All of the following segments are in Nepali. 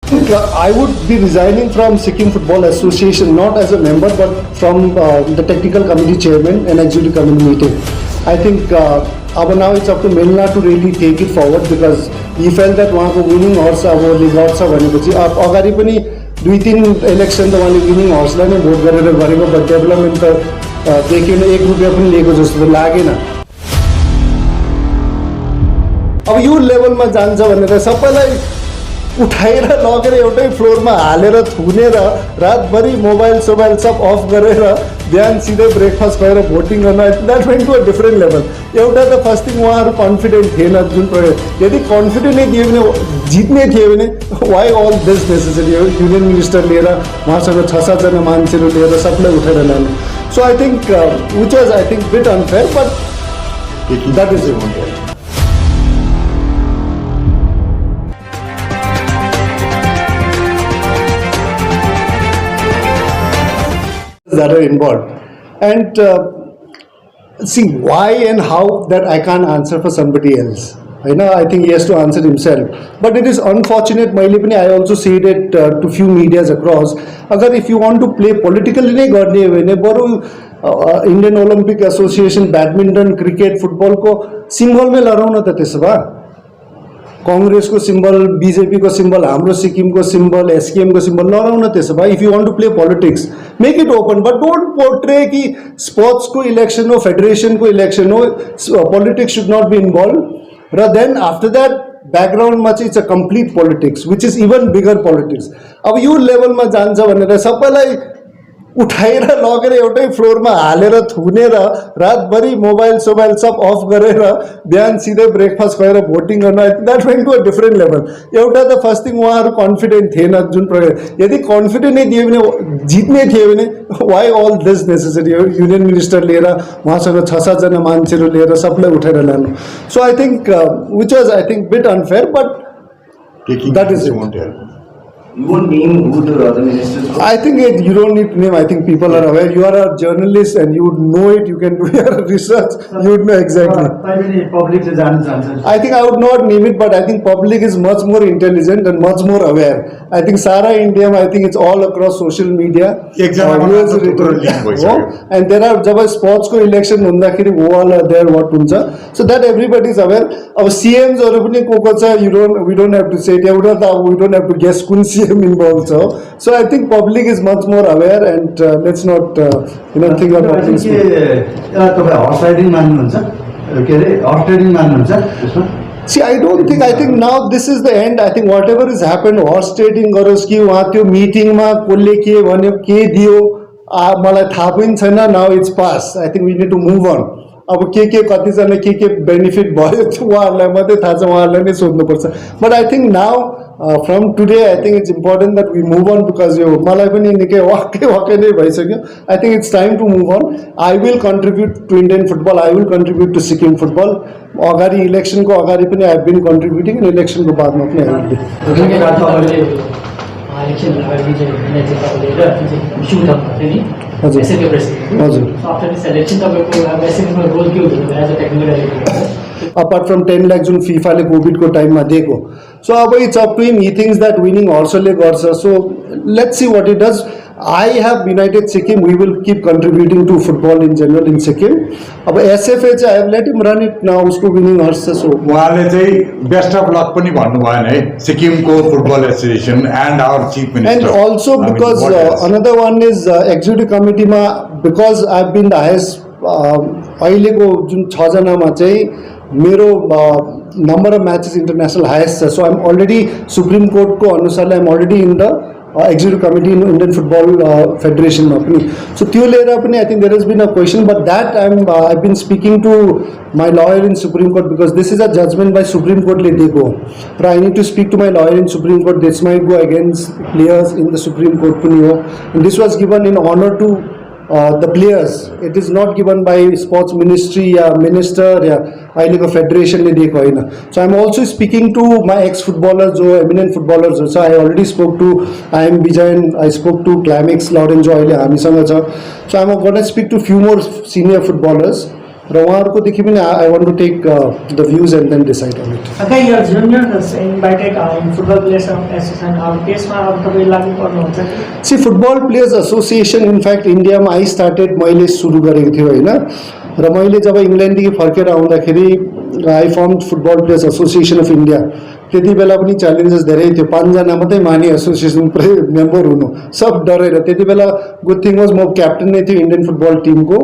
I would be resigning from Sikkim Football Association, not as a member, but from the technical committee chairman and executive committee meeting. I think now it's up to Milna to really take it forward because he felt that उहाँको winning horse अब गर्छ भनेपछि अगाडि पनि 2-3 इलेक्सन त उहाँले विनिङ हर्सलाई नै भोट गरेर गरेको बट डेभलपमेन्ट त देखिएन, 1 रुपियाँ पनि लिएको जस्तो त लागेन। अब यो लेभलमा जान्छ भनेर सबैलाई उठाएर लगेर एउटै फ्लोरमा हालेर थुनेर रातभरि मोबाइल सोबाइल सब अफ गरेर बिहान सिधै ब्रेकफास्ट गरेर भोटिङ गर्न, that went to a different level. एउटा त फर्स्ट थिङ उहाँहरू कन्फिडेन्ट थिएन जुन प्रयोग, यदि कन्फिडेन्टै दियो भने जित्ने थियो भने why all this necessary union minister लिएर उहाँसँग 6-7 जना मान्छेहरू लिएर सबलाई उठाएर लानु। So I think which was I think bit unfair but that is it. that are involved and see why and how that I can't answer for somebody else. I think he has to answer himself, but it is unfortunate. I also said it to few medias across, agar if you want to play politically nahi garne भने बरु Indian Olympic Association badminton cricket football को सिम्बल में लडाउन त त्यसो भए कांग्रेस को सिम्बल, बीजेपी को सिम्बल, हाम्रो सिक्किम को सिम्बल, एसकेएम को सिम्बल लडाउन त्यसो भए। If you want to play politics make it open but don't portray कि स्पोर्ट्स को इलेक्शन हो, फेडरेशन को इलेक्शन हो, politics should not be involve र देन आफ्टर दैट बैकग्राउंड में it's a complete politics which is even bigger politics. अब यो लेवल में जान्छ भनेर सबैलाई उठाएर लगेर एउटै फ्लोरमा हालेर थुनेर रातभरि मोबाइल सोबाइल सब अफ गरेर बिहान सिधै ब्रेकफास्ट गरेर भोटिङ गर्न, that went to a different level. एउटा त फर्स्ट थिङ उहाँहरू कन्फिडेन्ट थिएन जुन प्रयोग, यदि कन्फिडेन्टै दियो भने जित्ने थियो भने why all this necessary union minister लिएर उहाँसँग 6-7 जना मान्छेहरू लिएर सबलाई उठाएर लानु। So I think which was I think bit unfair but that is it. You won't name who the other ministers were? I think you don't need to name. I think people are aware. You are a journalist and you would know it. You can do your research. You would know exactly. Public I think I would not name it, but I think public is much more intelligent and much more aware. I think Sara India, I think it's all across social media. And there are जब sports को election हुँदाखेरि वो all are there what हुन्छ. So that everybody is aware. अब CMs हरू पनि को छ, we don't have to say it. We don't have to guess कुन CM involved. So I think public is much more aware and let's not think about things. horse riding मान्नुहुन्छ? के रे horse riding मान्नुहुन्छ त्यसमा? See, I don't think. I think now this is the end. I think whatever has happened, horse trading गरोस् कि वहाँ त्यो मिटिङमा कसले के भन्यो के दियो मलाई थाहा पनि छैन. Now it's past. I think we need to move on. अब के कतिजना के बेनिफिट भयो त्यो उहाँहरूलाई मात्रै थाहा छ, उहाँहरूलाई नै सोध्नुपर्छ. But I think now from today I think it's important that we move on because यो मलाई पनि निकै वाक्कै नै भइसक्यो. I think it's time to move on. I will contribute to Indian football, I will contribute to Sikkim football. अगाडि इलेक्सनको अगाडि पनि आई हेभ बिन कन्ट्रिब्युटिङ, इलेक्सनको बादमा पनि I will be. Apart from 10 lakhs जुन FIFA ले कोभिड को टाइम में दिएको. So अब it's up to him. He thinks that winning also ले गर्छ. So let's see what he does. I have United Sikkim. We will keep contributing to football in general in Sikkim. अब SFA चाहिँ I have let him run it now. उसको winning horse छ. So उहाँले चाहिँ best of luck पनि भन्नु भयो है सिक्किमको football association and our chief minister. And also because another one is executive committee मा because I have been the highest अहिलेको जुन 6 जनामा चाहिँ मेरो number of matches international highest छ. So I'm already Supreme Court को अनुसारले I'm already in the executive committee in Indian Football Federation मा पनि. So त्यो लिएर पनि I think there has been a question, but that I've been speaking to my lawyer in Supreme Court because this is a judgment by Supreme Court ले दिएको. But I need to speak to my lawyer in Supreme Court. This might go against players in the Supreme Court पनि हो. And this was given in honor to the players. It is not given by sports ministry yeah minister या अहिलेको फेडरेशन ले दिएको हैन. So I'm also speaking to my ex footballers जो eminent footballers हो. So I already spoke to IM Vijayan, I spoke to Clamix Lawrence जो अहिले हामीसँग छ. So I'm going to speak to few more senior footballers र उहाँहरूकोदेखि पनि I want to take the views and then decide on it. Okay, your juniors invited in Football Players Association. त्यसमा अब तपाईँ लागु पर्नुहुन्छ कि? See football players association in fact इन्डियामा आई स्टार्टेड मैले सुरु गरेको थियो होइन. र मैले जब इङ्ल्यान्डदेखि फर्केर आउँदाखेरि I form football players association of India. त्यति बेला पनि च्यालेन्जेस धेरै थियो. 5 जना मात्रै माने एसोसिएसन मेम्बर हुनु, सब डरेर. त्यति बेला गुड थिङ वाज म क्याप्टन नै थियो इन्डियन फुटबल टिमको.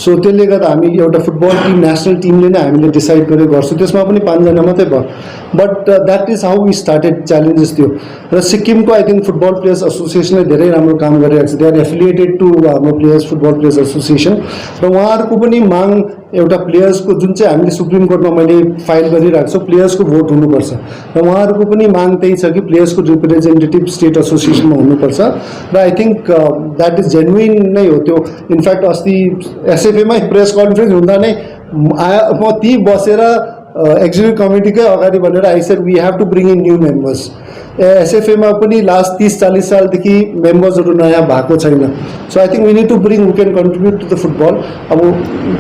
सो त्यसले गर्दा हामी एउटा फुटबल टिम नेसनल टिमले नै हामीले डिसाइड गरेर गर्छौँ. त्यसमा पनि 5 जना मात्रै भयो. But that is how we started. Challenges थियो. र सिक्किमको आई थिङ्क फुटबल प्लेयर्स एसोसिएसनले धेरै राम्रो काम गरिरहेको छ. दे आर एफिलिएटेड टु हाम्रो प्लेयर्स फुटबल प्लेयर्स एसोसिएसन. र उहाँहरूको पनि माग एउटा प्लेयर्सको जुन चाहिँ हामीले सुप्रिम कोर्टमा मैले फाइल गरिरहेको छु, प्लेयर्सको भोट हुनुपर्छ. र उहाँहरूको पनि माग त्यही छ कि प्लेयर्सको रिप्रेजेन्टेटिभ स्टेट एसोसिएसनमा हुनुपर्छ. र I think that is genuine नै हो त्यो. इनफ्याक्ट अस्ति एसएफएमै प्रेस कन्फरेन्स हुँदा नै म ती बसेर एक्जिक्युटिभ कमिटीकै अगाडि भनेर I said we have to bring in new members. एसएफएमा पनि लास्ट 30-40 सालदेखि मेम्बर्सहरू नयाँ भएको छैन. So I think we need to bring who can contribute to the football. अब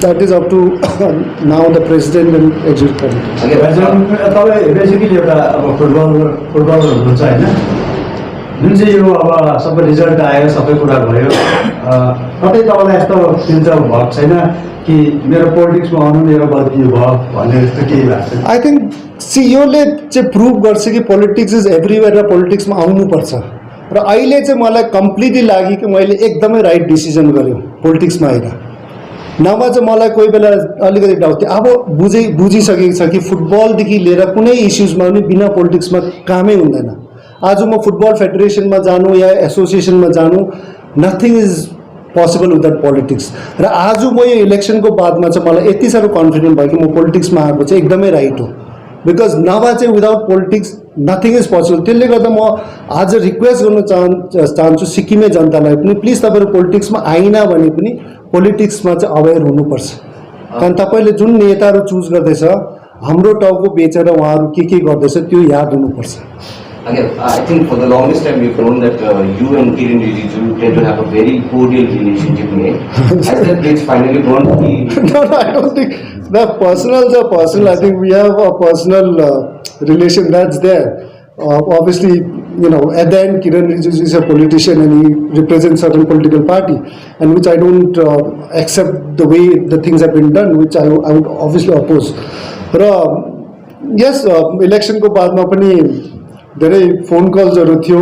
that is up to now the president and executive committee. तपाईँ बेसिकली एउटा अब फुटबलर हुनुहुन्छ होइन, जुन चाहिँ यो अब सबै रिजल्ट आयो, सबै कुरा भयो, कतै तपाईँलाई यस्तो फिल चाहिँ भएको छैन कि मेरो पोलिटिक्समा आउनु मेरो गल्ती भयो भन्ने जस्तो केही भएको छैन? आई थिङ्क सी योले चाहिँ प्रुभ गर्छ कि पोलिटिक्स इज एभ्रिवेयर र पोलिटिक्समा आउनुपर्छ. र अहिले चाहिँ मलाई कम्प्लिटली लाग्यो कि मैले एकदमै राइट डिसिजन गरेँ पोलिटिक्समा आएर. नभए चाहिँ मलाई कोही बेला अलिकति डाउट थियो. अब बुझिसकेको छ कि फुटबलदेखि लिएर कुनै इस्युजमा पनि बिना पोलिटिक्समा कामै हुँदैन. आज म फुटबल फेडरेसनमा जानु या एसोसिएसनमा जानु, nothing is possible without politics. र आज म यो इलेक्सनको बादमा चाहिँ मलाई यति साह्रो कन्फिडेन्ट भयो कि म पोलिटिक्समा आएको चाहिँ एकदमै राइट हो. बिकज नभए चाहिँ without politics nothing is possible. त्यसले गर्दा म आज रिक्वेस्ट गर्न चाहन्छु सिक्किमे जनतालाई पनि, प्लिज तपाईँहरू पोलिटिक्समा आइन भने पनि पोलिटिक्समा चाहिँ अवेर हुनुपर्छ. कारण तपाईँले जुन नेताहरू चुज गर्दैछ, हाम्रो टाउको बेचेर उहाँहरू के गर्दैछ त्यो याद हुनुपर्छ. Again, I think for the longest time we've known that you and Kiran Rijiju tend to have a very cordial relationship. Has that bridge finally gone to the... No, I don't think the personals are personal. I think we have a personal relation that's there. Obviously, you know, at the end, Kiran Rijiju is a politician and he represents certain political party, and which I don't accept the way the things have been done, which I would obviously oppose. But yes, election ko baad mein apni धेरै फोन कल्सहरू थियो,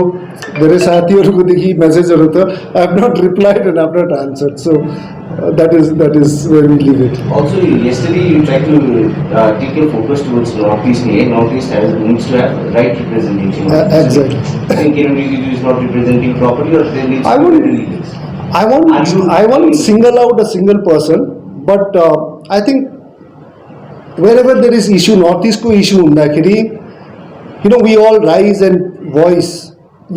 धेरै साथीहरूकोदेखि मेसेजहरू थियो. I have not replied and I have not answered. So that is where we leave it. Also, yesterday you tried to take your focus towards Northeast. Northeast needs to have right representation. Exactly. I think Kiran Rijiju is not representing properly, or there needs to be leaders. I won't single out a single person, but I think wherever there is issue, Northeast को issue हुँदाखेरि, you know, we all rise and voice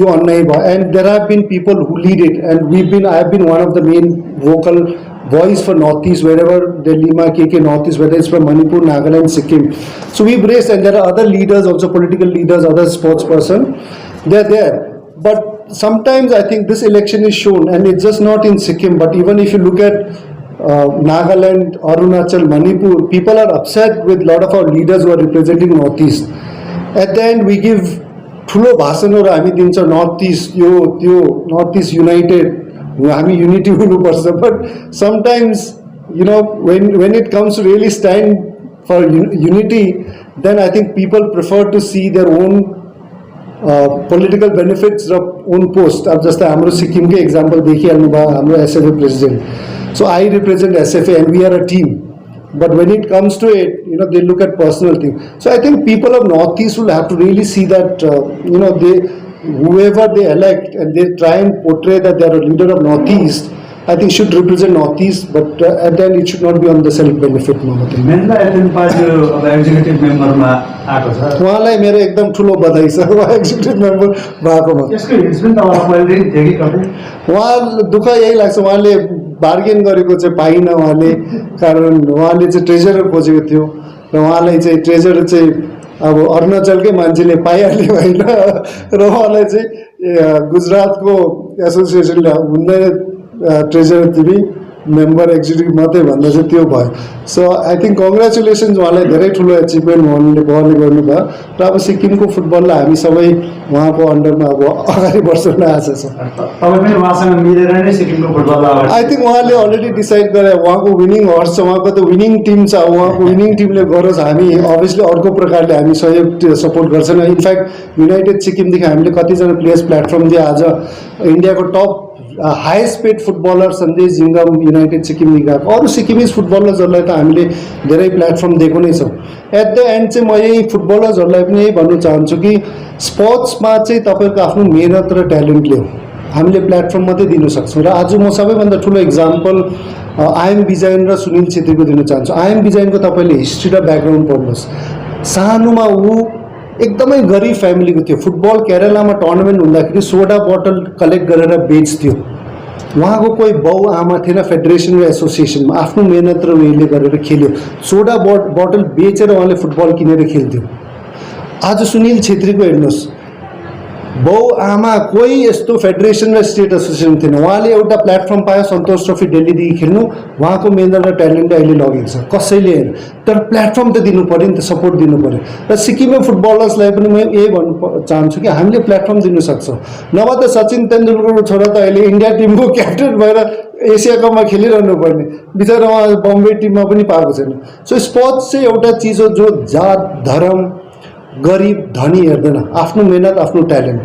your neighbor, and there have been people who lead it, and I have been one of the main vocal voice for Northeast, wherever Delhi, KK Northeast, whether it's from Manipur, Nagaland, Sikkim. So we've raised, and there are other leaders, also political leaders, other sports person, they're there. But sometimes I think this election is shown, and it's just not in Sikkim, but even if you look at Nagaland, Arunachal, Manipur, people are upset with a lot of our leaders who are representing Northeast. At the end, we give ठुलो भाषणहरू हामी दिन्छ, नर्थ इस्ट यो त्यो, नर्थ इस्ट युनाइटेड, हामी युनिटी हुनुपर्छ. But sometimes you know when it comes to really stand for unity, then I think people prefer to see their own political benefits र own post. अब जस्तै हाम्रो सिक्किमकै एक्जाम्पल देखिहाल्नु भयो, हाम्रो SFA president. So I represent SFA and we are a team. But when it comes to it, you know, they look at personal things. So I think people of Northeast will have to really see that, you know, whoever they elect and they try and portray that they are a leader of Northeast, I think should represent Northeast, but at the end it should not be on the self-benefit. मेनला एथेन पार्टी अब एक्जिक्युटिभ मेम्बरमा आएको छ, उहाँलाई मेरो एकदम ठुलो बधाई छ उहाँ एक्जिक्युटिभ मेम्बर भएकोमा. यसको हिज पनि तपाईँलाई पहिलेदेखि थियो कि कतै? उहाँ दुःख यही लाग्छ, उहाँले बार्गेन गरेको चाहिँ पाइन उहाँले, कारण उहाँले चाहिँ ट्रेजरर खोजेको थियो र उहाँलाई चाहिँ ट्रेजरर चाहिँ अब अरुणाचलकै मान्छेले पाइहाल्यो होइन, र उहाँलाई चाहिँ गुजरातको एसोसिएसनले हुँदैन ट्रेजरर तिमी मेम्बर एक्जिक्युटिभ मात्रै भन्दा चाहिँ त्यो भयो. सो आई थिङ्क कङ्ग्रेचुलेसन्स उहाँलाई धेरै ठुलो एचिभमेन्ट उहाँले गर्नुभयो र अब सिक्किमको फुटबललाई हामी सबै उहाँको अन्डरमा अब अगाडि बढ्न आशा छ. तपाईँ पनि उहाँसँग मिलेर नै सिक्किमको फुटबललाई आई थिङ्क उहाँले अलरेडी डिसाइड गरे उहाँको विनिङ हर्स छ, उहाँको त विनिङ टिम छ. उहाँको विनिङ टिमले गरोस्, हामी अभियसली अर्को प्रकारले हामी सहयोग सपोर्ट गर्छौँ. इनफ्याक्ट युनाइटेड सिक्किमदेखि हामीले कतिजना प्लेयर्स प्लेटफर्म दिए. आज इन्डियाको टप हाइएस्ट पेड फुटबलर सन्देश जिङ्गम युनाइटेड सिक्किमदेखि गएको. अरू सिक्किमिज फुटबलर्सहरूलाई त हामीले धेरै प्लेटफर्म दिएको नै छौँ. एट द एन्ड चाहिँ म यही फुटबलर्सहरूलाई पनि यही भन्न चाहन्छु कि स्पोर्ट्समा चाहिँ तपाईँको आफ्नो मेहनत र ट्यालेन्टले हो हामीले प्लेटफर्म मात्रै दिन सक्छौँ. र आज म सबैभन्दा ठुलो इक्जाम्पल आइएम बिजाइन र सुनिल छेत्रीको दिन चाहन्छु. आइएम बिजाइनको तपाईँले हिस्ट्री र ब्याकग्राउन्ड पढ्नुहोस्. सानोमा ऊ एकदमै गरिब फ्यामिलीको थियो. फुटबल केरलामा टुर्नामेन्ट हुँदाखेरि सोडा बोतल कलेक्ट गरेर बेच्थ्यो. उहाँको कोही बाउ आमा थिएन फेडरेसन र एसोसिएसनमा. आफ्नो मेहनत र उयोले गरेर खेल्यो. सोडा बोतल बेचेर उहाँले फुटबल किनेर खेल्थ्यो. आज सुनिल छेत्रीको हेर्नुहोस्, बाउ आमा कोही यस्तो फेडरेसन र स्टेट एसोसिएसन थिएन. उहाँले एउटा प्लेटफर्म पायो, सन्तोष ट्रफी दिल्लीदेखि खेल्नु. उहाँको मेहनत र ट्यालेन्टले अहिले लगेको छ. कसैले हेर्नु, तर प्लेटफर्म त दिनु पऱ्यो नि त, सपोर्ट दिनु पऱ्यो. र सिक्किमे फुटबलर्सलाई पनि म यही भन्न चाहन्छु कि हामीले प्लेटफर्म दिन सक्छौँ. नभए त सचिन तेन्दुलकरको छोरा त अहिले इन्डिया टिमको क्याप्टेन भएर एसिया कपमा खेलिरहनु पर्ने. बिचरा उहाँ बम्बे टिममा पनि पाएको छैन. सो स्पोर्ट्स चाहिँ एउटा चिज हो जो जात धर्म गरिब धनी हेर्दैन, आफ्नो मेहनत आफ्नो ट्यालेन्ट.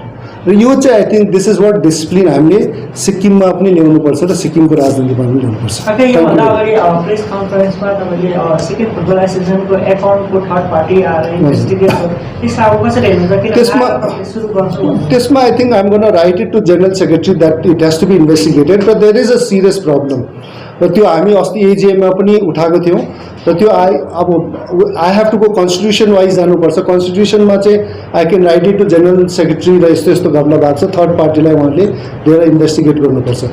र यो चाहिँ I think this is what discipline हामीले सिक्किममा पनि ल्याउनुपर्छ र सिक्किमको राजनीतिमा पनि ल्याउनुपर्छ. योभन्दा अगाडि प्रेस कन्फरेन्समा तपाईँले सिक्किम फुटबल एसोसिएसनको एकाउन्टको थर्ड पार्टी आएर इन्भेस्टिगेट त्यसलाई अब कसरी हेर्नुहुन्छ? किन सुरु गर्छु त्यसमा I think I'm gonna write it to general secretary that it has to be investigated. But there is a serious problem. र त्यो हामी अस्ति एजिएममा पनि उठाएको थियौँ. र त्यो I have to go constitution wise जानुपर्छ. कन्स्टिट्युसनमा चाहिँ I can write it to general secretary र यस्तो यस्तो गर्न भएको छ. थर्ड पार्टीलाई उहाँले लिएर इन्भेस्टिगेट गर्नुपर्छ.